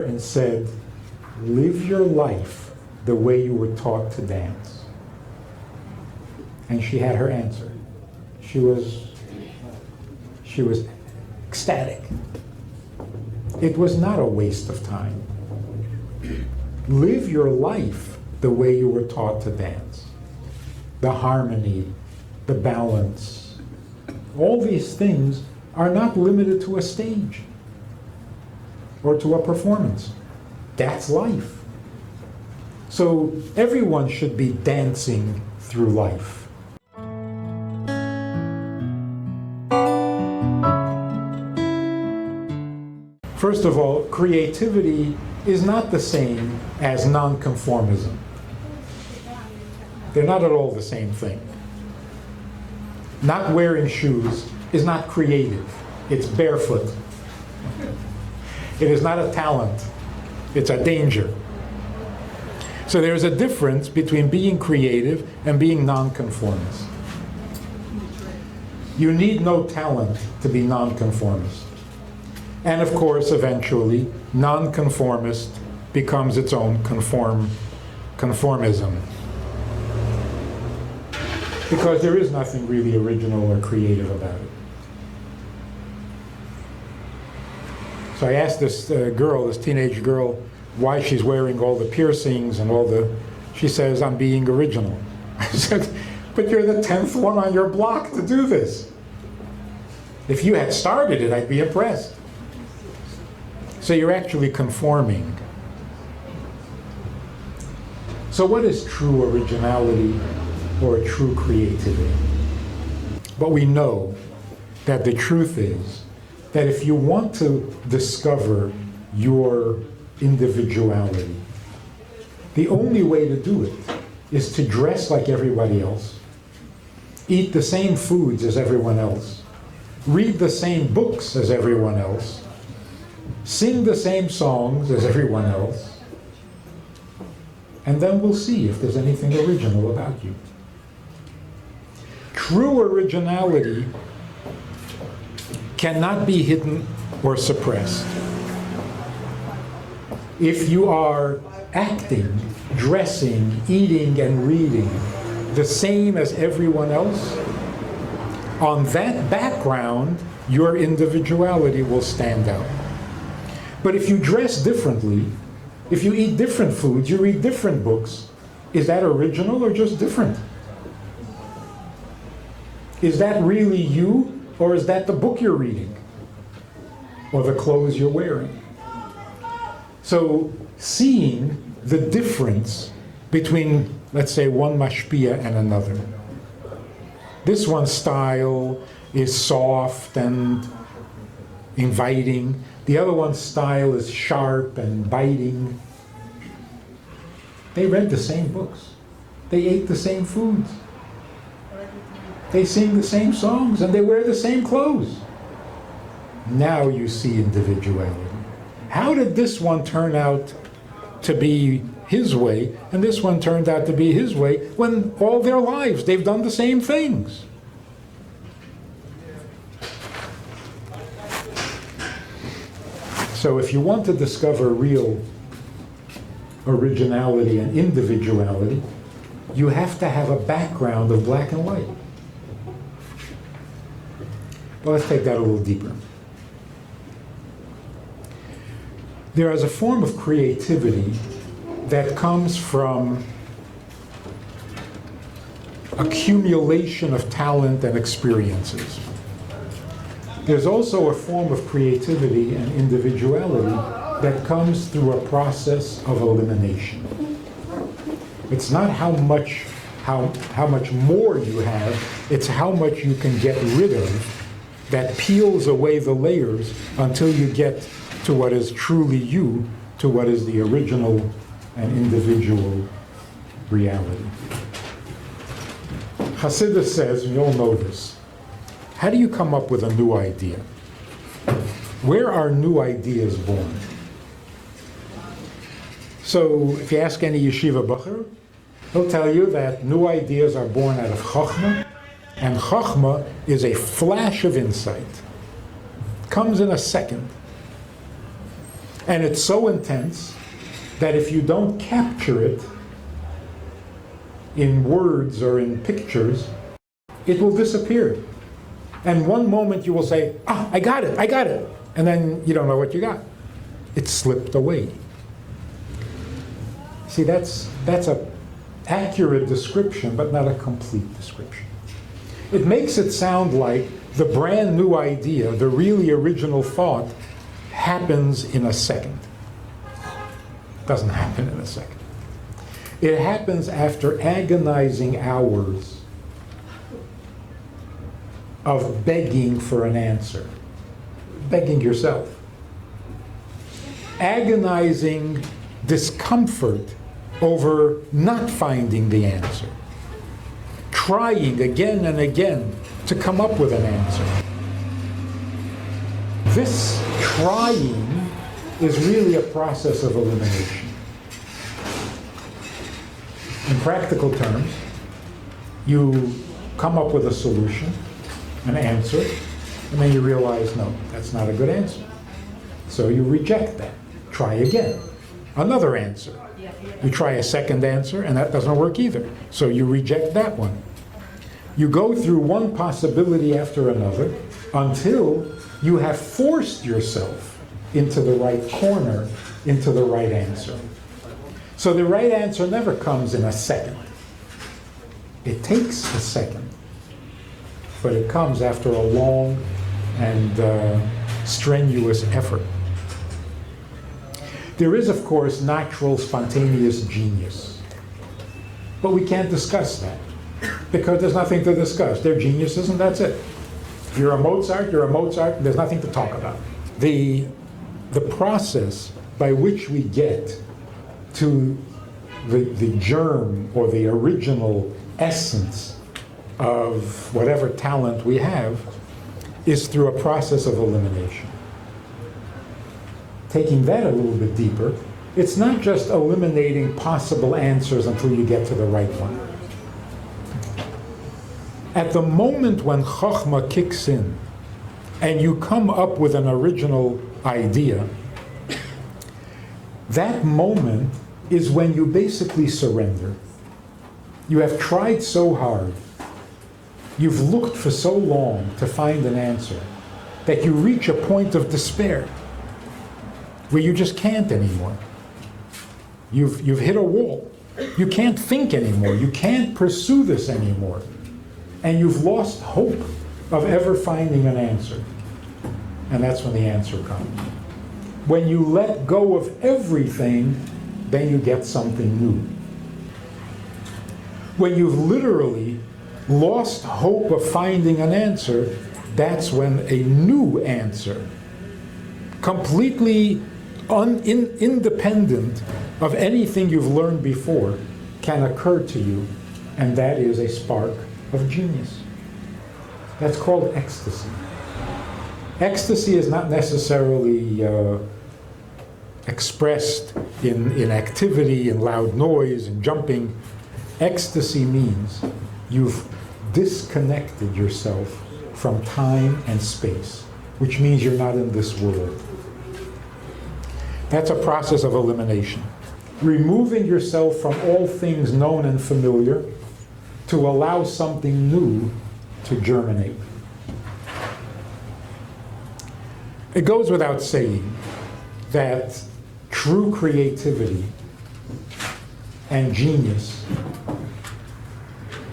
and said, live your life the way you were taught to dance. And she had her answer. She was ecstatic. It was not a waste of time. Live your life the way you were taught to dance. The harmony, the balance, all these things are not limited to a stage or to a performance. That's life. So everyone should be dancing through life. First of all, creativity is not the same as nonconformism. They're not at all the same thing. Not wearing shoes is not creative. It's barefoot. It is not a talent. It's a danger. So there's a difference between being creative and being nonconformist. You need no talent to be nonconformist. And of course, eventually, nonconformist becomes its own conformism. Because there is nothing really original or creative about it. So I asked this girl, this teenage girl, why she's wearing all the piercings and all the... She says, I'm being original. I said, but you're the 10th one on your block to do this. If you had started it, I'd be impressed. So you're actually conforming. So what is true originality or true creativity? But we know that the truth is that if you want to discover your individuality, the only way to do it is to dress like everybody else, eat the same foods as everyone else, read the same books as everyone else, sing the same songs as everyone else, and then we'll see if there's anything original about you. True originality cannot be hidden or suppressed. If you are acting, dressing, eating, and reading the same as everyone else, on that background, your individuality will stand out. But if you dress differently, if you eat different foods, you read different books, is that original or just different? Is that really you, or is that the book you're reading? Or the clothes you're wearing? So seeing the difference between, let's say, one mashpia and another. This one's style is soft and inviting. The other one's style is sharp and biting. They read the same books. They ate the same foods. They sing the same songs and they wear the same clothes. Now you see individuality. How did this one turn out to be his way and this one turned out to be his way when all their lives they've done the same things? So if you want to discover real originality and individuality, you have to have a background of black and white. Well, let's take that a little deeper. There is a form of creativity that comes from accumulation of talent and experiences. There's also a form of creativity and individuality that comes through a process of elimination. It's not how much more you have, it's how much you can get rid of that peels away the layers until you get to what is truly you, to what is the original and individual reality. Hasidus says, and you all know this, how do you come up with a new idea? Where are new ideas born? So if you ask any yeshiva bacher, he'll tell you that new ideas are born out of chokhmah, and chokhmah is a flash of insight. Comes in a second. And it's so intense that if you don't capture it in words or in pictures, it will disappear. And one moment you will say, I got it. And then you don't know what you got. It slipped away. See, that's a accurate description, but not a complete description. It makes it sound like the brand new idea, the really original thought, happens in a second. It doesn't happen in a second. It happens after agonizing hours of begging for an answer. Begging yourself. Agonizing discomfort over not finding the answer. Trying again and again to come up with an answer. This trying is really a process of elimination. In practical terms, you come up with a solution, an answer, and then you realize, no, that's not a good answer. So you reject that. Try again. Another answer. You try a second answer, and that doesn't work either. So you reject that one. You go through one possibility after another until you have forced yourself into the right corner, into the right answer. So the right answer never comes in a second. It takes a second, but it comes after a long and strenuous effort. There is, of course, natural, spontaneous genius. But we can't discuss that, because there's nothing to discuss. They're geniuses, and that's it. If you're a Mozart, and there's nothing to talk about. The process by which we get to the germ or the original essence of whatever talent we have is through a process of elimination. Taking that a little bit deeper, it's not just eliminating possible answers until you get to the right one. At the moment when Chokhmah kicks in and you come up with an original idea, that moment is when you basically surrender. You have tried so hard, you've looked for so long to find an answer, that you reach a point of despair where you just can't anymore. You've hit a wall. You can't think anymore. You can't pursue this anymore. And you've lost hope of ever finding an answer. And that's when the answer comes. When you let go of everything, then you get something new. When you've literally lost hope of finding an answer, that's when a new answer, completely independent of anything you've learned before, can occur to you, and that is a spark of genius. That's called ecstasy. Ecstasy is not necessarily expressed in activity, in loud noise, and jumping. Ecstasy means you've disconnected yourself from time and space, which means you're not in this world. That's a process of elimination. Removing yourself from all things known and familiar to allow something new to germinate. It goes without saying that true creativity and genius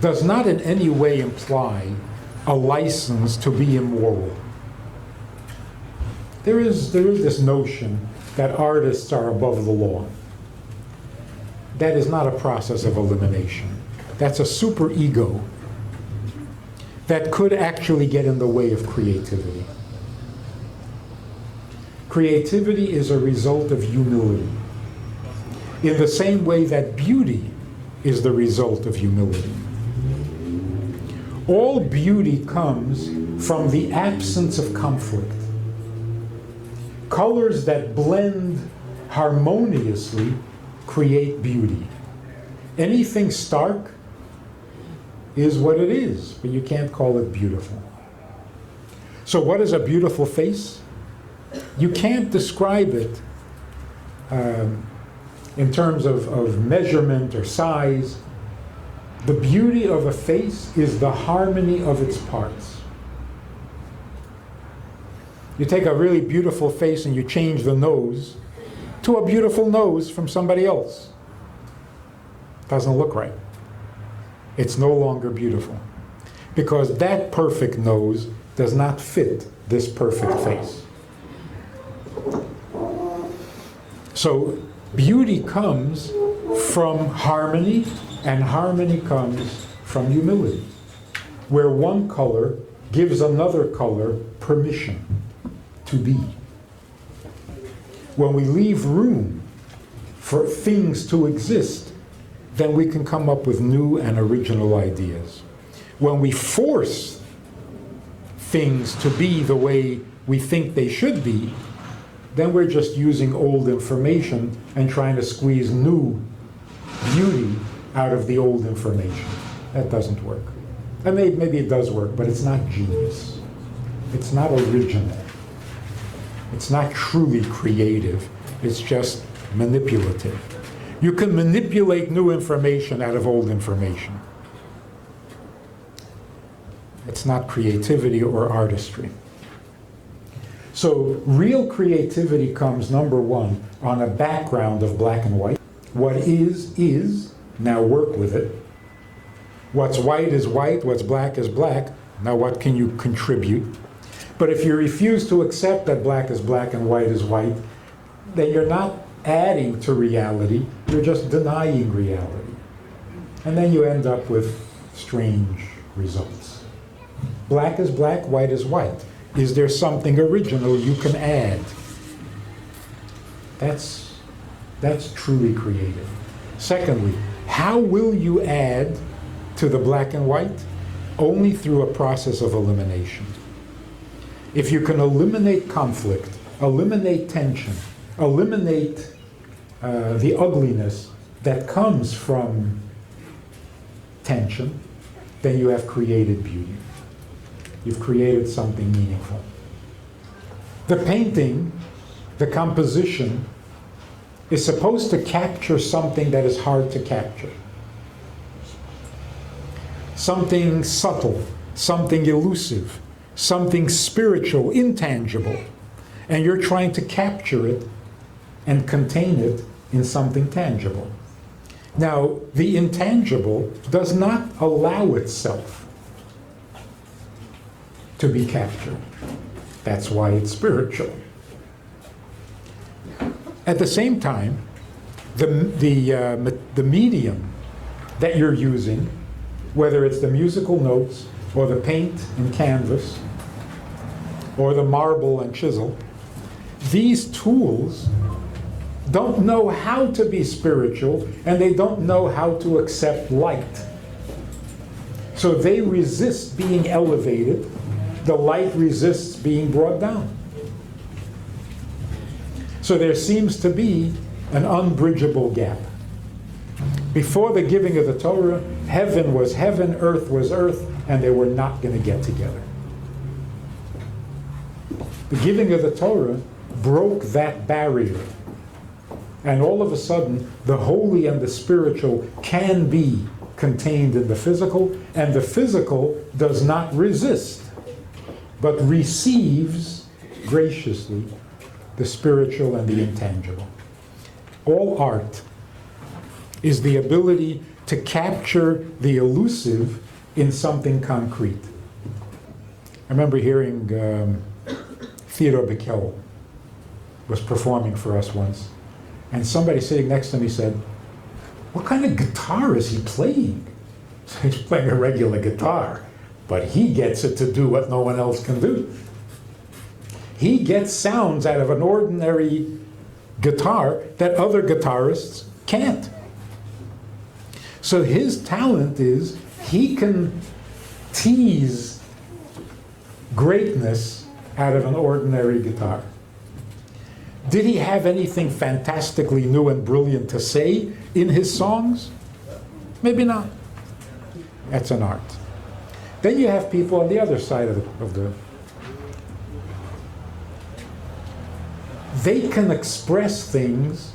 does not in any way imply a license to be immoral. There is this notion that artists are above the law. That is not a process of elimination. That's a superego that could actually get in the way of creativity. Creativity is a result of humility, in the same way that beauty is the result of humility. All beauty comes from the absence of conflict. Colors that blend harmoniously create beauty. Anything stark is what it is, but you can't call it beautiful. So what is a beautiful face? You can't describe it in terms of measurement or size. The beauty of a face is the harmony of its parts. You take a really beautiful face and you change the nose to a beautiful nose from somebody else. Doesn't look right. It's no longer beautiful. Because that perfect nose does not fit this perfect face. So beauty comes from harmony, and harmony comes from humility, where one color gives another color permission to be. When we leave room for things to exist, then we can come up with new and original ideas. When we force things to be the way we think they should be, then we're just using old information and trying to squeeze new beauty out of the old information. That doesn't work. And maybe it does work, but it's not genius. It's not original. It's not truly creative. It's just manipulative. You can manipulate new information out of old information. It's not creativity or artistry. So real creativity comes, number one, on a background of black and white. What is, now work with it. What's white is white, what's black is black, now what can you contribute? But if you refuse to accept that black is black and white is white, then you're not adding to reality, you're just denying reality. And then you end up with strange results. Black is black, white is white. Is there something original you can add? That's truly creative. Secondly, how will you add to the black and white? Only through a process of elimination. If you can eliminate conflict, eliminate tension, eliminate the ugliness that comes from tension, then you have created beauty. You've created something meaningful. The painting, the composition, is supposed to capture something that is hard to capture. Something subtle, something elusive, something spiritual, intangible. And you're trying to capture it and contain it in something tangible. Now, the intangible does not allow itself to be captured. That's why it's spiritual. At the same time, the medium that you're using, whether it's the musical notes or the paint and canvas or the marble and chisel, these tools don't know how to be spiritual, and they don't know how to accept light. So they resist being elevated. The light resists being brought down. So there seems to be an unbridgeable gap. Before the giving of the Torah, heaven was heaven, earth was earth, and they were not going to get together. The giving of the Torah broke that barrier. And all of a sudden, the holy and the spiritual can be contained in the physical, and the physical does not resist, but receives graciously the spiritual and the intangible. All art is the ability to capture the elusive in something concrete. I remember hearing Theodore Bickel was performing for us once, and somebody sitting next to me said, "What kind of guitar is he playing?" So he's playing a regular guitar, but he gets it to do what no one else can do. He gets sounds out of an ordinary guitar that other guitarists can't. So his talent is he can tease greatness out of an ordinary guitar. Did he have anything fantastically new and brilliant to say in his songs? Maybe not. That's an art. Then you have people on the other side of the they can express things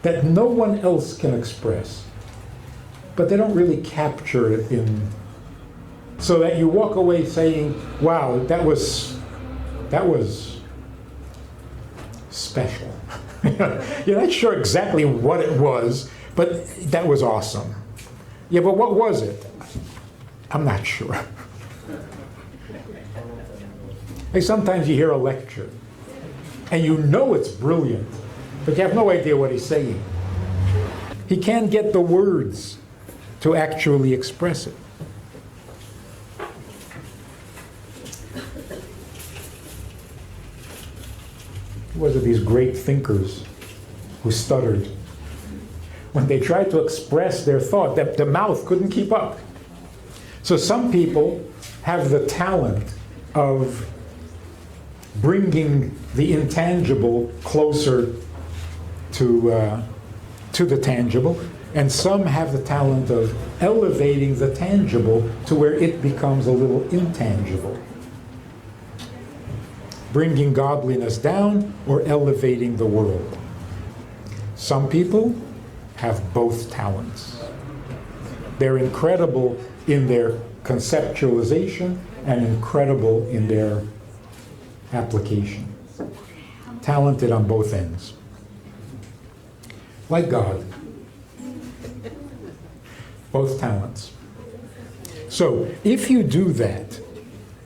that no one else can express, but they don't really capture it in, so that you walk away saying, wow, that was special. You're not sure exactly what it was, but that was awesome. Yeah, but what was it? I'm not sure. Like sometimes you hear a lecture, and you know it's brilliant, but you have no idea what he's saying. He can't get the words to actually express it. Was it these great thinkers who stuttered? When they tried to express their thought, the mouth couldn't keep up. So some people have the talent of bringing the intangible closer to the tangible, and some have the talent of elevating the tangible to where it becomes a little intangible. Bringing godliness down or elevating the world. Some people have both talents. They're incredible in their conceptualization and incredible in their application. Talented on both ends. Like God. Both talents. So if you do that,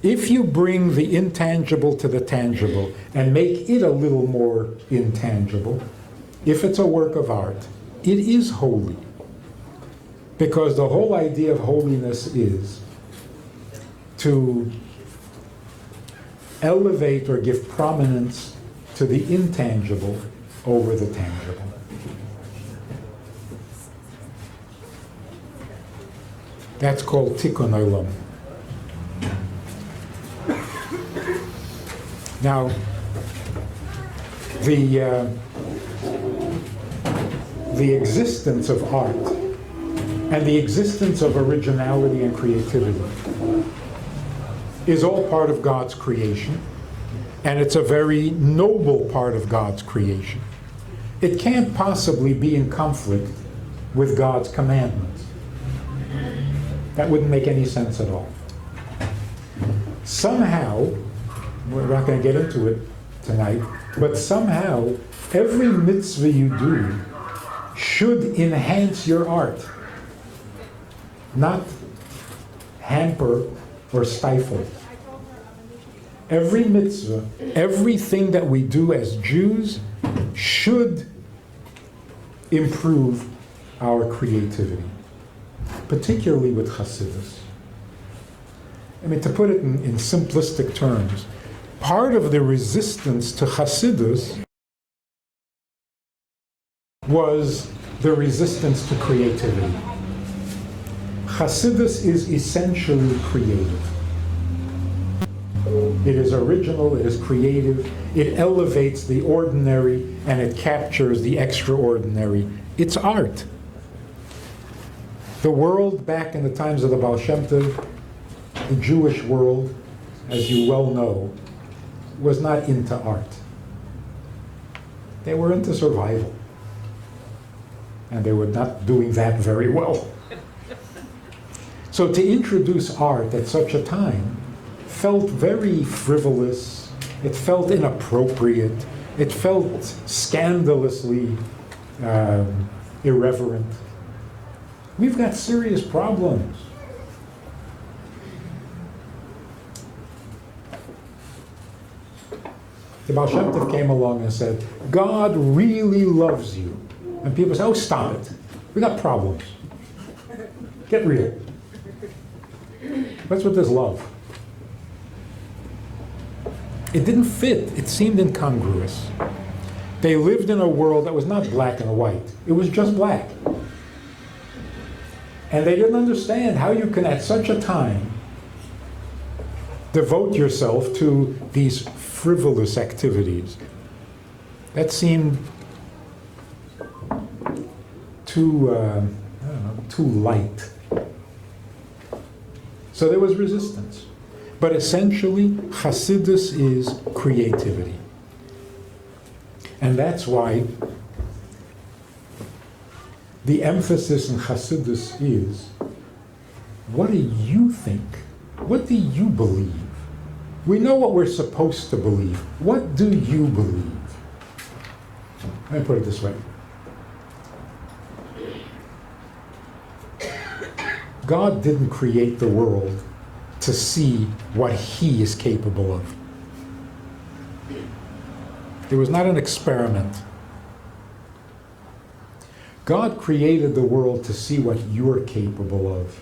if you bring the intangible to the tangible and make it a little more intangible, if it's a work of art, it is holy. Because the whole idea of holiness is to elevate or give prominence to the intangible over the tangible. That's called tikkun olam. Now, the existence of art and the existence of originality and creativity is all part of God's creation, and it's a very noble part of God's creation. It can't possibly be in conflict with God's commandments. That wouldn't make any sense at all. Somehow, we're not going to get into it tonight, but somehow every mitzvah you do should enhance your art, not hamper or stifle. Every mitzvah, everything that we do as Jews should improve our creativity, particularly with Hasidus. I mean, to put it in simplistic terms, part of the resistance to Hasidus was the resistance to creativity. Hasidus is essentially creative. It is original, it is creative, it elevates the ordinary and it captures the extraordinary. It's art. The world back in the times of the Baal Shem Tov, the Jewish world, as you well know, was not into art. They were into survival. And they were not doing that very well. So to introduce art at such a time felt very frivolous, it felt inappropriate, it felt scandalously irreverent. We've got serious problems. The Baal Shem Tov came along and said, God really loves you. And people say, oh, stop it. We got problems. Get real. What's with this love? It didn't fit. It seemed incongruous. They lived in a world that was not black and white. It was just black. And they didn't understand how you can, at such a time, devote yourself to these frivolous activities. That seemed too light. So there was resistance. But essentially, Hasidus is creativity. And that's why The emphasis in Chassidus is, what do you think? What do you believe? We know what we're supposed to believe. What do you believe? Let me put it this way. God didn't create the world to see what he is capable of. It was not an experiment. God created the world to see what you're capable of.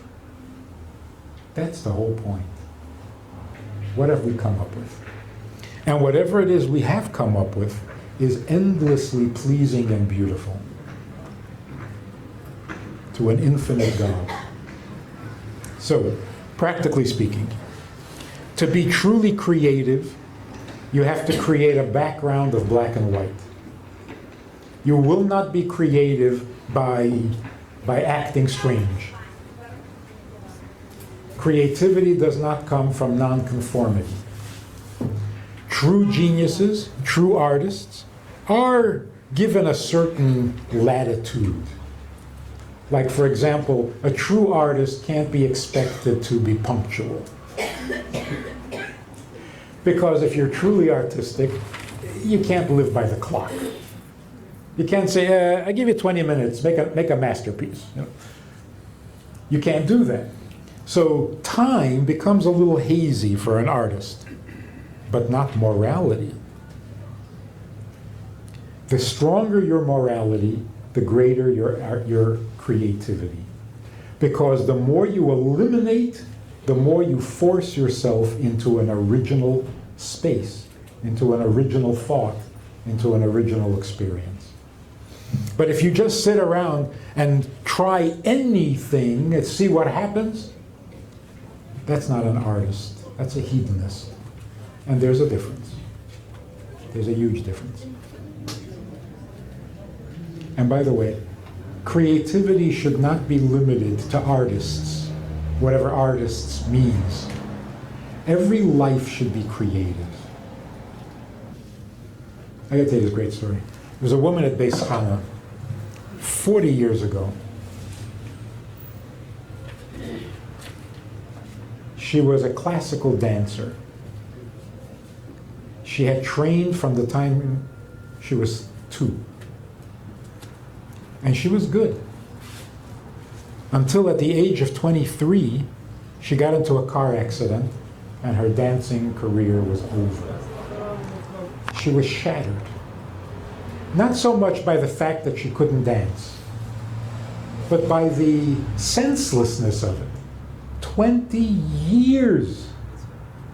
That's the whole point. What have we come up with? And whatever it is we have come up with is endlessly pleasing and beautiful to an infinite God. So, practically speaking, to be truly creative, you have to create a background of black and white. You will not be creative by acting strange. Creativity does not come from nonconformity. True geniuses, true artists, are given a certain latitude. Like, for example, a true artist can't be expected to be punctual. Because if you're truly artistic, you can't live by the clock. You can't say, I give you 20 minutes, make a masterpiece. You can't do that. So time becomes a little hazy for an artist, but not morality. The stronger your morality, the greater your creativity. Because the more you eliminate, the more you force yourself into an original space, into an original thought, into an original experience. But if you just sit around and try anything and see what happens, that's not an artist. That's a hedonist. And there's a difference. There's a huge difference. And by the way, creativity should not be limited to artists, whatever artists means. Every life should be creative. I gotta tell you this great story. There was a woman at Beis Chana 40 years ago. She was a classical dancer. She had trained from the time she was 2. And she was good. Until at the age of 23, she got into a car accident and her dancing career was over. She was shattered. Not so much by the fact that she couldn't dance, but by the senselessness of it. 20 years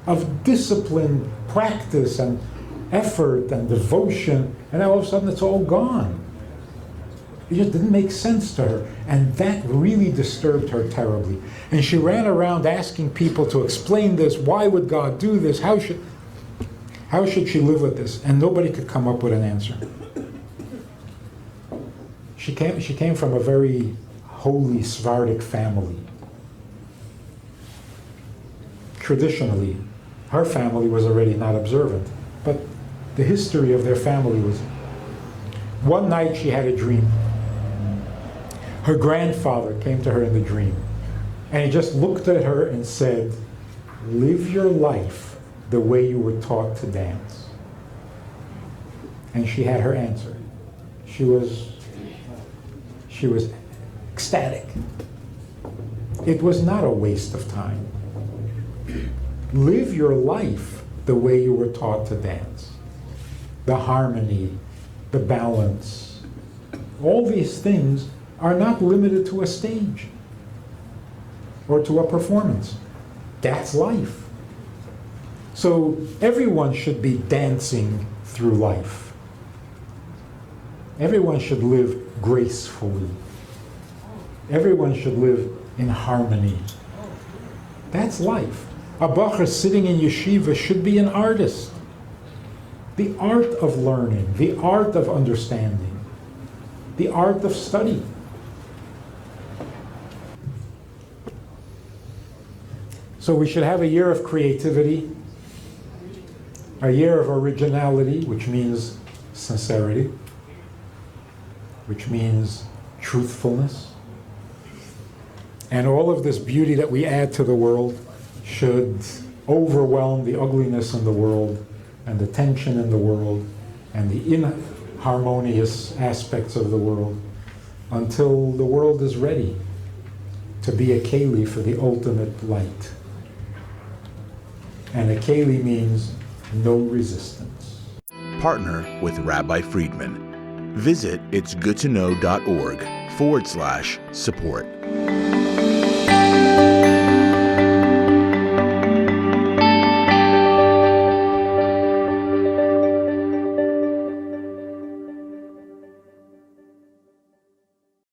of discipline, practice, and effort and devotion, and now all of a sudden it's all gone. It just didn't make sense to her, and that really disturbed her terribly. And she ran around asking people to explain this. Why would God do this? How should she live with this? And nobody could come up with an answer. She came from a very holy Sephardic family. Traditionally, her family was already not observant, but the history of their family was. One night she had a dream. Her grandfather came to her in the dream, and he just looked at her and said, "Live your life the way you were taught to dance." And she had her answer. She was ecstatic. It was not a waste of time. Live your life the way you were taught to dance. The harmony, the balance, all these things are not limited to a stage or to a performance. That's life. So everyone should be dancing through life. Everyone should live gracefully. Everyone should live in harmony. That's life. A bacher sitting in yeshiva should be an artist. The art of learning, the art of understanding, the art of study. So we should have a year of creativity, a year of originality, which means sincerity, which means truthfulness. And all of this beauty that we add to the world should overwhelm the ugliness in the world and the tension in the world and the inharmonious aspects of the world until the world is ready to be a keli for the ultimate light. And a keli means no resistance. Partner with Rabbi Friedman. Visit itsgoodtoknow.org/support.